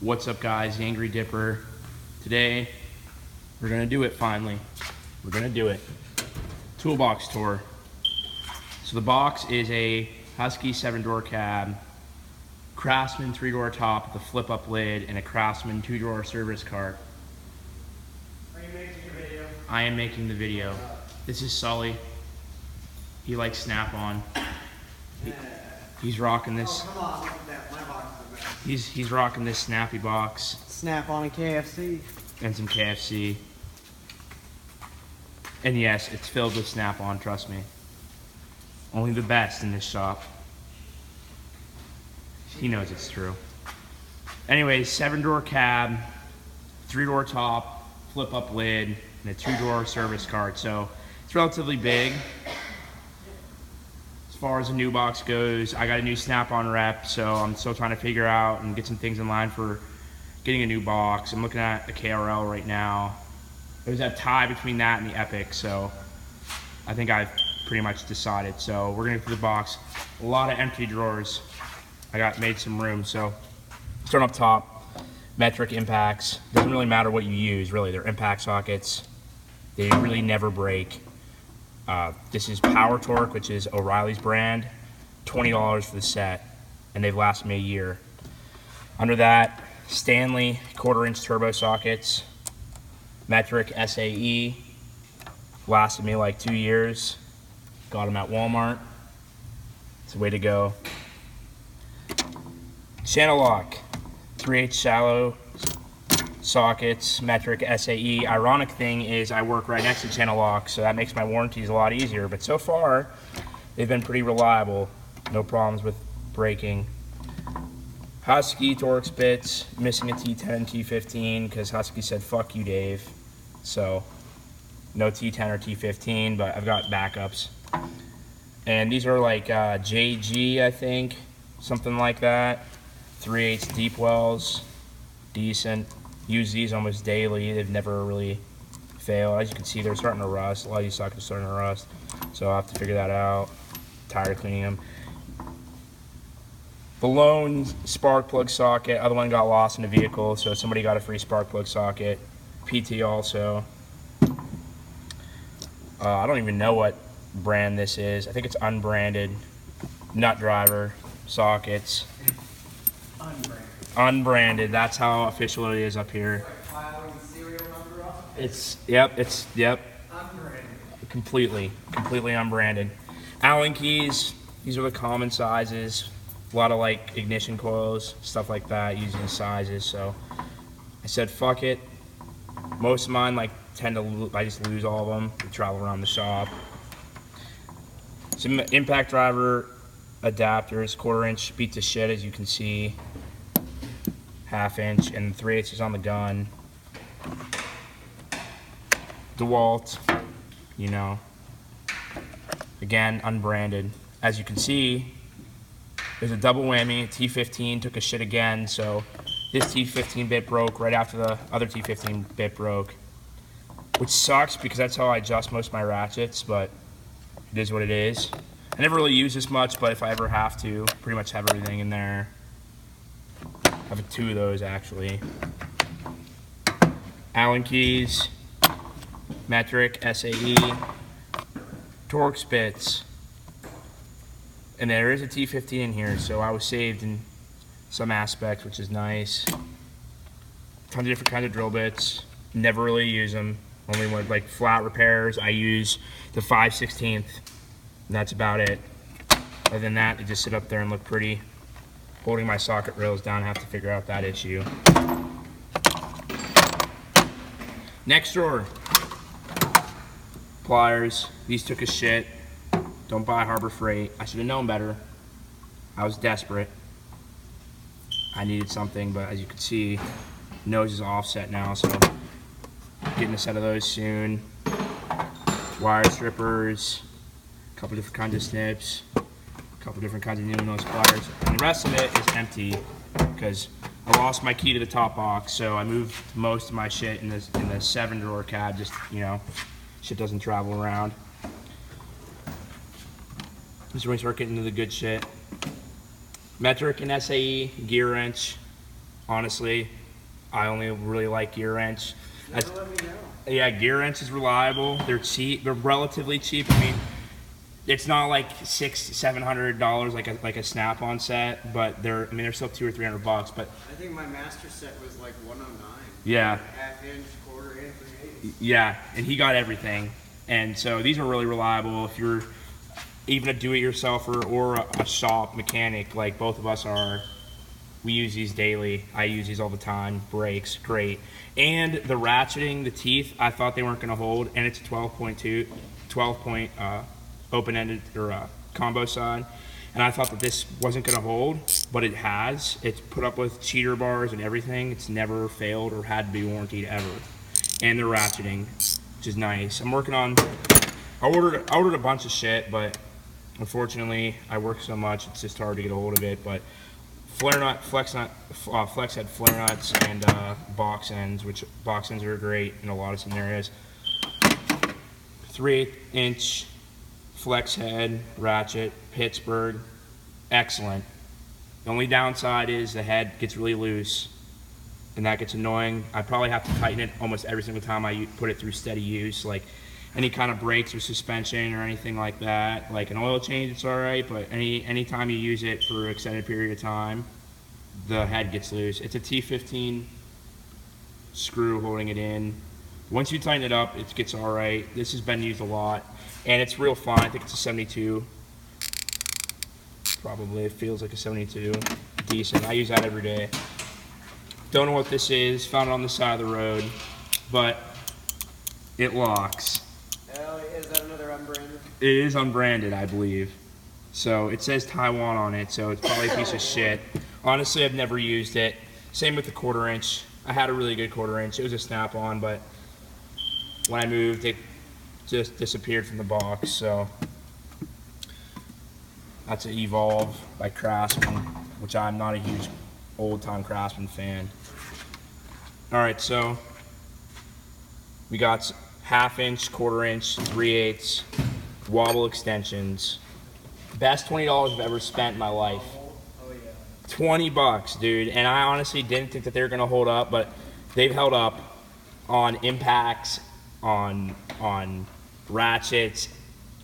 What's up guys, the Angry Dipper. Today, we're gonna do it finally. We're gonna do it. Toolbox tour. So the box is a Husky 7-door cab, Craftsman 3-door top with a flip-up lid, and a Craftsman 2-door service cart. Are you making the video? I am making the video. This is Sully. He likes Snap-on. He's rocking this. Oh, come on, look at that. My box is back. He's rocking this Snappy box. Snap-on and KFC. And some KFC. And yes, it's filled with Snap-on, trust me. Only the best in this shop. He knows it's true. Anyways, 7-door cab, 3-door top, flip-up lid, and a 2-door service cart. So it's relatively big. As far as a new box goes, I got a new Snap-on rep, so I'm still trying to figure out and get some things in line for getting a new box. I'm looking at the KRL right now. There's a tie between that and the Epic, so I think I've pretty much decided. So we're gonna go through the box. A lot of empty drawers. Made some room, so starting up top, metric impacts. Doesn't really matter what you use, really. They're impact sockets. They really never break. This is Power Torque, which is O'Reilly's brand. $20 for the set, and they've lasted me a year. Under that, Stanley 1/4-inch turbo sockets. Metric SAE. Lasted me like 2 years. Got them at Walmart. It's a way to go. Channel lock. 3/8 shallow sockets, metric SAE. Ironic thing is I work right next to channel lock, so that makes my warranties a lot easier. But so far, they've been pretty reliable. No problems with breaking. Husky Torx bits, missing a T10 and T15 because Husky said, fuck you, Dave. So, no T10 or T15, but I've got backups. And these are like JG, I think, something like that. 3/8 deep wells, decent. Use these almost daily. They've never really failed. As you can see, they're starting to rust. A lot of these sockets are starting to rust, so I'll have to figure that out. Tired of cleaning them. The lone spark plug socket, other one got lost in the vehicle, so somebody got a free spark plug socket. PT also. I don't even know what brand this is. I think it's unbranded. Nut driver sockets. Unbranded. That's how official it is up here. It's yep. Unbranded. Completely unbranded. Allen keys. These are the common sizes. A lot of like ignition coils, stuff like that, using sizes. So I said, fuck it. Most of mine I just lose all of them. We travel around the shop. Some impact driver adapters, 1/4-inch, beat to shit as you can see. 1/2-inch, and 3/8 is on the gun. DeWalt, you know. Again, unbranded. As you can see, there's a double whammy. T15 took a shit again, so this T15 bit broke right after the other T15 bit broke, which sucks because that's how I adjust most of my ratchets, but it is what it is. I never really use this much, but if I ever have to, pretty much have everything in there. I have 2 of those actually. Allen keys, metric SAE, Torx bits. And there is a T15 in here, so I was saved in some aspects, which is nice. Tons of different kinds of drill bits. Never really use them. Only when like flat repairs, I use the 5/16, and that's about it. Other than that, they just sit up there and look pretty. Holding my socket rails down, I have to figure out that issue. Next drawer. Pliers. These took a shit. Don't buy Harbor Freight. I should have known better. I was desperate. I needed something, but as you can see, nose is offset now, so getting a set of those soon. Wire strippers, a couple different kinds of snips, a couple different kinds of needle nose pliers, and the rest of it is empty because I lost my key to the top box, so I moved most of my shit in the 7-drawer cab. Just, you know, shit doesn't travel around. Just when we start getting into the good shit. Metric and SAE, Gearwrench, honestly, I only really like Gearwrench. Never let me know. Yeah, Gearwrench is reliable. They're cheap. They're relatively cheap. I mean, it's not like $600-700 like a Snap-on set, but they're they're still $200 or $300. But I think my master set was like 109. yeah, Half-inch, quarter inch, 3/8. yeah, and he got everything. And so these are really reliable. If you're even a do-it-yourselfer or a shop mechanic, like both of us are, we use these daily. I use these all the time. Brakes, great. And the ratcheting, the teeth, I thought they weren't going to hold, and it's a 12-point open-ended or combo side. And I thought that this wasn't going to hold, but it has. It's put up with cheater bars and everything. It's never failed or had to be warranted ever. And the ratcheting, which is nice. I'm working on. I ordered a bunch of shit, but unfortunately, I work so much, it's just hard to get a hold of it. But flare nut, flex head flare nuts, and box ends, which box ends are great in a lot of scenarios. 3/8" flex head ratchet, Pittsburgh, excellent. The only downside is the head gets really loose, and that gets annoying. I probably have to tighten it almost every single time I put it through steady use, like any kind of brakes or suspension or anything like that. Like an oil change, it's all right, but any time you use it for an extended period of time, the head gets loose. It's a T15 screw holding it in. Once you tighten it up, it gets all right. This has been used a lot, and it's real fine. I think it's a 72. Probably, it feels like a 72. Decent. I use that every day. Don't know what this is. Found it on the side of the road, but it locks. Hell, is that another unbranded? It is unbranded, I believe. So it says Taiwan on it, so it's probably a piece of shit. Honestly, I've never used it. Same with the 1/4 inch. I had a really good 1/4 inch. It was a Snap-on, but when I moved, it just disappeared from the box. So that's an Evolve by Craftsman, which I'm not a huge old-time Craftsman fan. All right, so we got 1/2 inch, 1/4 inch, 3/8 Wobble extensions. Best $20 I've ever spent in my life. Oh yeah. $20, dude. And I honestly didn't think that they were gonna hold up, but they've held up on impacts, on ratchets,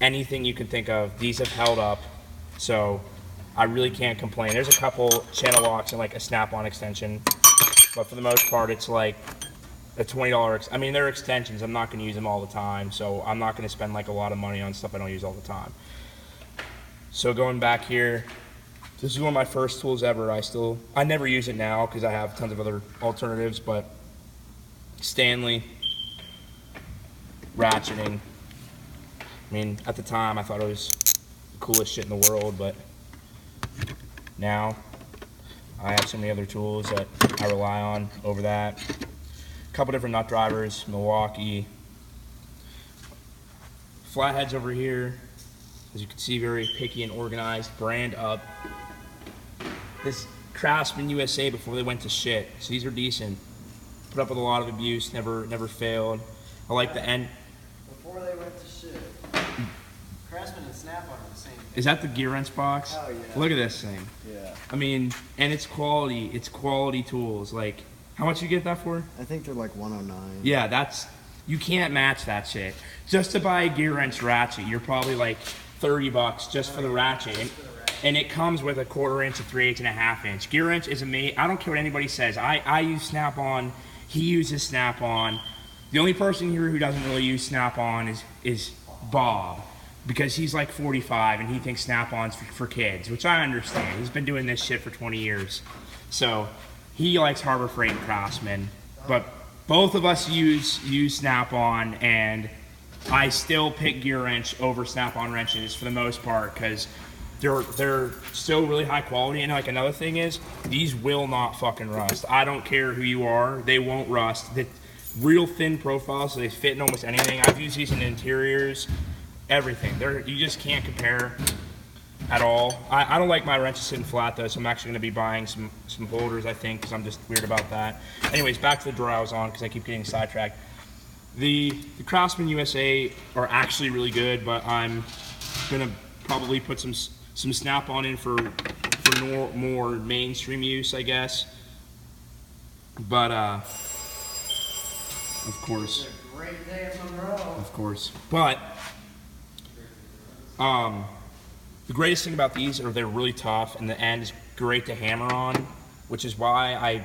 anything you can think of. These have held up, so I really can't complain. There's a couple channel locks and like a Snap-on extension, but for the most part, it's like a $20. I mean, they're extensions. I'm not going to use them all the time, so I'm not going to spend like a lot of money on stuff I don't use all the time. So going back here, this is one of my first tools ever. I never use it now because I have tons of other alternatives, but Stanley ratcheting. I mean, at the time I thought it was the coolest shit in the world, but now I have so many other tools that I rely on over that. A couple different nut drivers, Milwaukee. Flatheads over here, as you can see, very picky and organized, brand up. This Craftsman USA before they went to shit, so these are decent. Put up with a lot of abuse, never failed. I like the end. Before they went to shit. Craftsman and Snap-on are the same thing. Is that the Gearwrench box? Oh yeah. Look at this thing. Yeah. I mean, and it's quality tools. Like, how much you get that for? I think they're like 109. Yeah, you can't match that shit. Just to buy a Gearwrench ratchet, you're probably like $30 just for the ratchet. And it comes with a 1/4 inch, a 3/8, and a 1/2 inch. Gearwrench is amazing. I don't care what anybody says. I use Snap-on. He uses Snap-on. The only person here who doesn't really use Snap-on is Bob, because he's like 45 and he thinks Snap-on's for kids, which I understand. He's been doing this shit for 20 years. So he likes Harbor Freight and Craftsman. But both of us use Snap-on, and I still pick Gearwrench over Snap-on wrenches for the most part because they're still really high quality. And like another thing is, these will not fucking rust. I don't care who you are, they won't rust. The real thin profile, so they fit in almost anything. I've used these in interiors, everything. You just can't compare at all. I don't like my wrenches sitting flat though, so I'm actually going to be buying some holders, I think, because I'm just weird about that. Anyways, back to the drawer I was on because I keep getting sidetracked. The Craftsman USA are actually really good, but I'm going to probably put some Snap-on in for more mainstream use, I guess. But of course. It's a great day in Monroe. Of course. But the greatest thing about these are they're really tough, and the end is great to hammer on, which is why I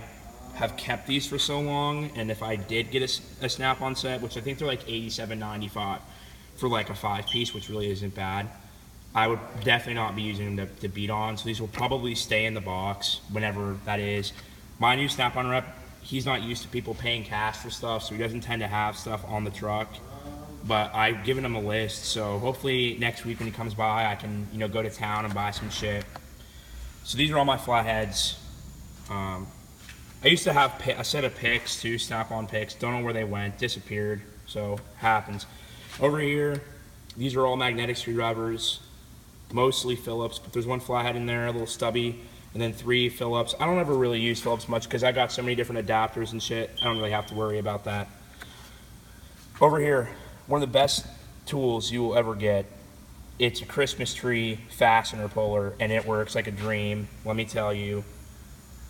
have kept these for so long. And if I did get a snap-on set, which I think they're like $87.95 for like a 5-piece, which really isn't bad, I would definitely not be using them to beat on. So these will probably stay in the box whenever that is. My new snap-on rep, he's not used to people paying cash for stuff, so he doesn't tend to have stuff on the truck. But I've given him a list, so hopefully next week when he comes by, I can, you know, go to town and buy some shit. So these are all my flatheads. I used to have a set of picks too, snap-on picks. Don't know where they went, disappeared. So happens. Over here, these are all magnetic screwdrivers, mostly Phillips, but there's one flathead in there, a little stubby, and then 3 Phillips. I don't ever really use Phillips much because I got so many different adapters and shit. I don't really have to worry about that. Over here, one of the best tools you will ever get. It's a Christmas tree fastener puller, and it works like a dream, let me tell you.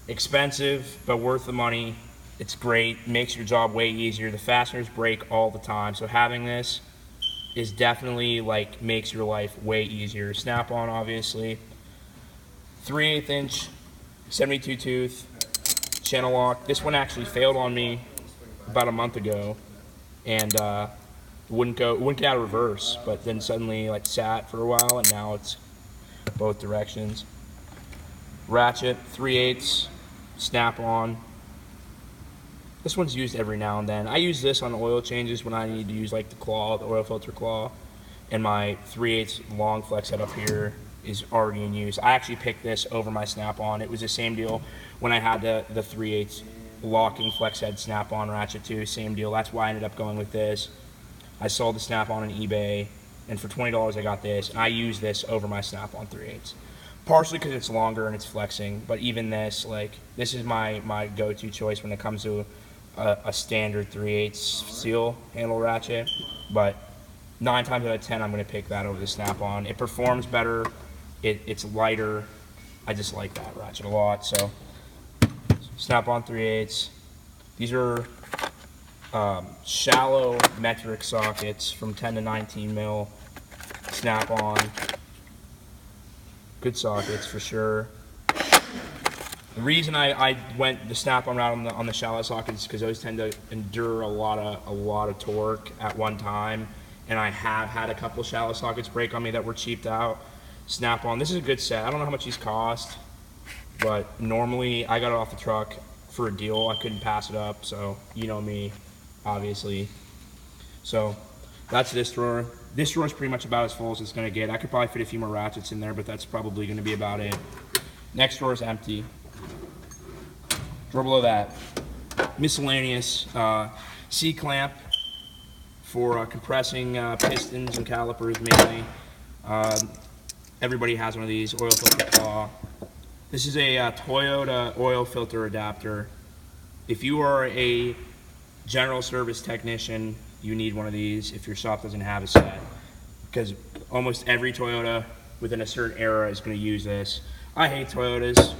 Expensive, but worth the money. It's great, makes your job way easier. The fasteners break all the time, so having this is definitely like makes your life way easier. Snap-on, obviously. 3/8 inch, 72 tooth, channel lock. This one actually failed on me about a month ago, and wouldn't get out of reverse, but then suddenly like sat for a while, and now it's both directions. Ratchet, 3/8, snap-on. This one's used every now and then. I use this on oil changes when I need to use like the claw, the oil filter claw, and my 3/8 long flex head up here is already in use. I actually picked this over my snap-on. It was the same deal when I had the 3/8 locking flex head snap-on ratchet too, same deal. That's why I ended up going with this. I sold the snap-on on eBay, and for $20 I got this, and I use this over my snap-on 3/8. Partially because it's longer and it's flexing, but even this, like, this is my go-to choice when it comes to a standard 3/8 steel handle ratchet, but 9 times out of 10 I'm going to pick that over the snap-on. It performs better, it's lighter. I just like that ratchet a lot. So snap-on 3/8. These are shallow metric sockets from 10 to 19 mil snap-on. Good sockets for sure. The reason I went the snap-on route on the shallow sockets is because those tend to endure a lot of torque at one time, and I have had a couple shallow sockets break on me that were cheaped out. Snap-on. This is a good set. I don't know how much these cost, but normally I got it off the truck for a deal. I couldn't pass it up, so you know me, obviously. So that's this drawer. This drawer is pretty much about as full as it's going to get. I could probably fit a few more ratchets in there, but that's probably going to be about it. Next drawer is empty. Drawer below that, miscellaneous C-clamp for compressing pistons and calipers mainly. Everybody has one of these, oil filter claw. This is a Toyota oil filter adapter. If you are a general service technician, you need one of these if your shop doesn't have a set, because almost every Toyota within a certain era is going to use this. I hate Toyotas,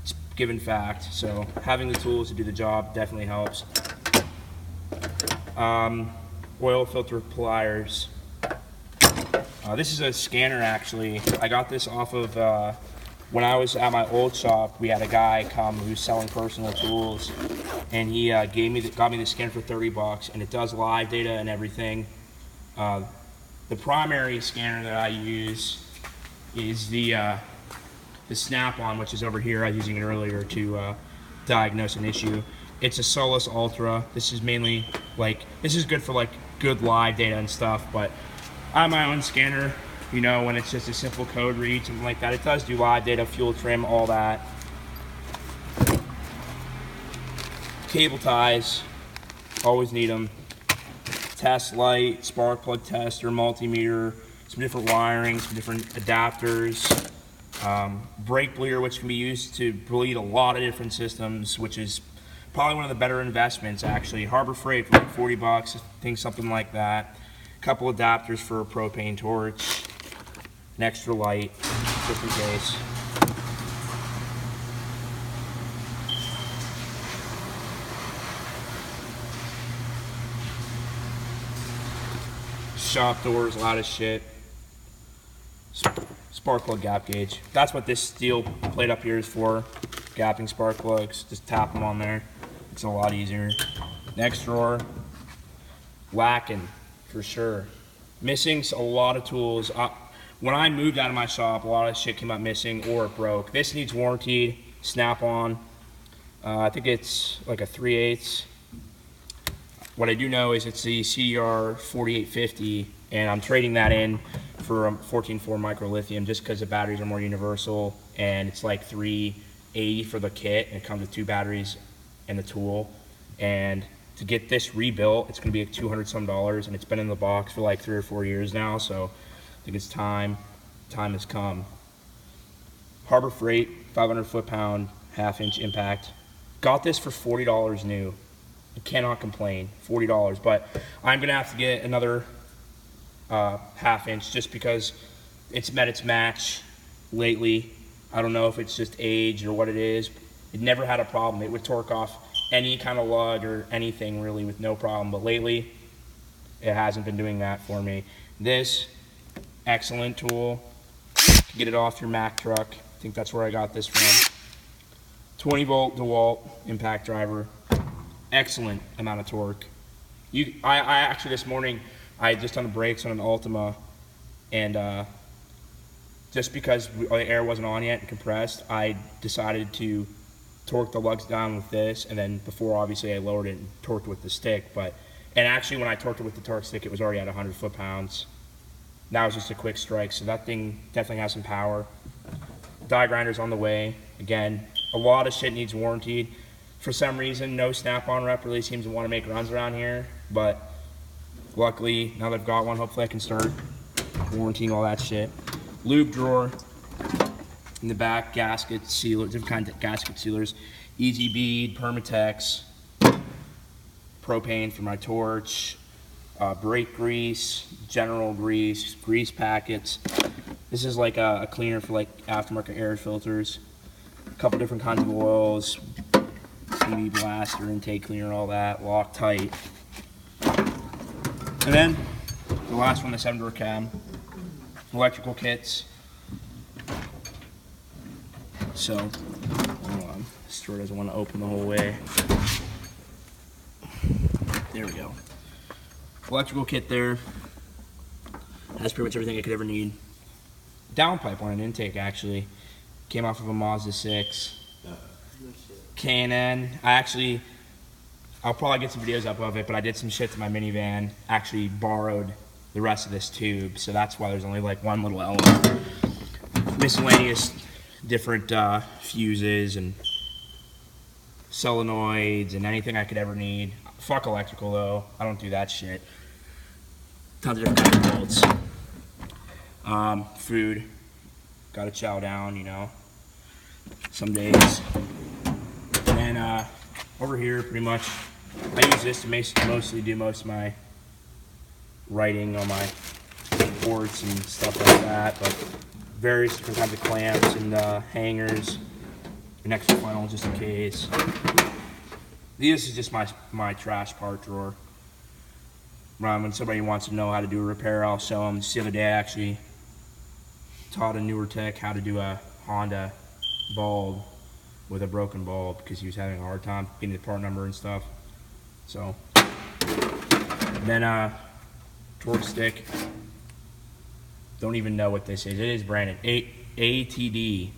it's a given fact, so having the tools to do the job definitely helps. Oil filter pliers. This is a scanner actually. I got this off of, when I was at my old shop, we had a guy come who's selling personal tools, and he got me the scanner for 30 bucks, and it does live data and everything. The primary scanner that I use is the snap-on, which is over here. I was using it earlier to diagnose an issue. It's a Solus Ultra. This is mainly this is good for like good live data and stuff, but I have my own scanner, you know, when it's just a simple code read, something like that. It does do live data, fuel trim, all that. Cable ties, always need them. Test light, spark plug tester, multimeter, some different wiring, some different adapters. Brake bleeder, which can be used to bleed a lot of different systems, which is probably one of the better investments actually. Harbor Freight for like 40 bucks, I think something like that. Couple adapters for a propane torch, an extra light, just in case. Shop doors, loud as shit. Spark plug gap gauge. That's what this steel plate up here is for. Gapping spark plugs. Just tap them on there. It's a lot easier. Next drawer. Lacking, for sure. Missing a lot of tools. When I moved out of my shop, a lot of shit came up missing or it broke. This needs warranted, snap-on. I think it's like a 3/8. What I do know is it's the CDR 4850, and I'm trading that in for a 14.4 micro lithium just because the batteries are more universal, and it's like $380 for the kit, and it comes with 2 batteries and the tool. And to get this rebuilt, it's going to be like $200 some, and it's been in the box for like 3 or 4 years now, so I think it's time. Time has come. Harbor Freight, 500 foot-pound, 1/2 inch impact. Got this for $40 new. I cannot complain, $40, but I'm gonna have to get another 1/2 inch just because it's met its match lately. I don't know if it's just age or what it is. It never had a problem. It would torque off any kind of lug or anything really with no problem, but lately it hasn't been doing that for me. This, excellent tool. Get it off your Mack truck. I think that's where I got this from. 20 volt DeWalt impact driver. Excellent amount of torque. I actually this morning, I had just done the brakes on an Altima, and just because the air wasn't on yet and compressed, I decided to torque the lugs down with this, and then before obviously I lowered it and torqued with the stick. And actually when I torqued it with the torque stick, it was already at 100 foot-pounds. That was just a quick strike, so that thing definitely has some power. Die grinder's on the way. Again, a lot of shit needs warranted. For some reason, no snap-on rep really seems to want to make runs around here, but luckily, now that I've got one, hopefully I can start warranting all that shit. Lube drawer. In the back, gasket sealers, different kinds of gasket sealers. Easy Bead, Permatex, propane for my torch, brake grease, general grease, grease packets. This is like a cleaner for like aftermarket air filters. A couple different kinds of oils, CV blaster, intake cleaner, all that, Loctite. And then the last one, the 7-door cab, electrical kits. So, hold on, this door doesn't want to open the whole way. There we go. Electrical kit there. That's pretty much everything I could ever need. Downpipe on an intake actually. Came off of a Mazda 6. K&N. I'll probably get some videos up of it, but I did some shit to my minivan. Actually borrowed the rest of this tube, so that's why there's only like one little element. Miscellaneous, different fuses and solenoids and anything I could ever need. Fuck electrical though, I don't do that shit. Tons of different kinds of bolts. Food, gotta chow down, you know, some days. And then over here, pretty much, I use this to mostly do most of my writing on my reports and stuff like that, but various different kinds of clamps and hangers, an extra funnel just in case. This is just my trash part drawer. When somebody wants to know how to do a repair, I'll show them. Just the other day I actually taught a newer tech how to do a Honda bulb with a broken bulb because he was having a hard time getting the part number and stuff. So, then torque stick. Don't even know what this is. It is branded ATD,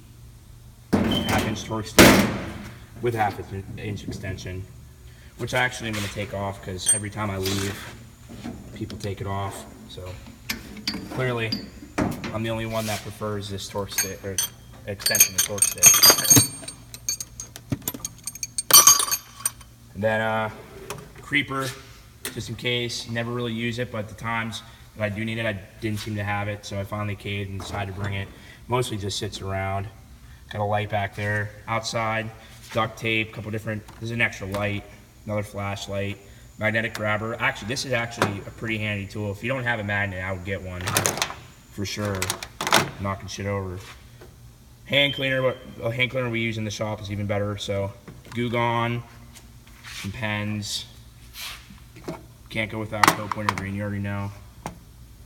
1/2 inch torque stick with 1/2 inch extension, which I actually am going to take off because every time I leave, people take it off. So clearly, I'm the only one that prefers this torque stick or extension to torque stick. And then creeper, just in case. Never really use it, but the times that I do need it, I didn't seem to have it, so I finally caved and decided to bring it. Mostly just sits around. Got a light back there. Outside, duct tape, couple different. There's an extra light, another flashlight, magnetic grabber. Actually, this is actually a pretty handy tool. If you don't have a magnet, I would get one for sure. Knocking shit over. Hand cleaner, but a hand cleaner we use in the shop is even better. So, Goo Gone, some pens. Can't go without Coke Wintergreen, you already know.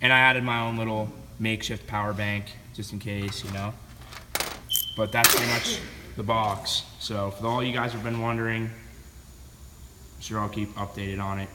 And I added my own little makeshift power bank just in case, you know. But that's pretty much the box. So for all you guys have been wondering, I'm sure I'll keep updated on it.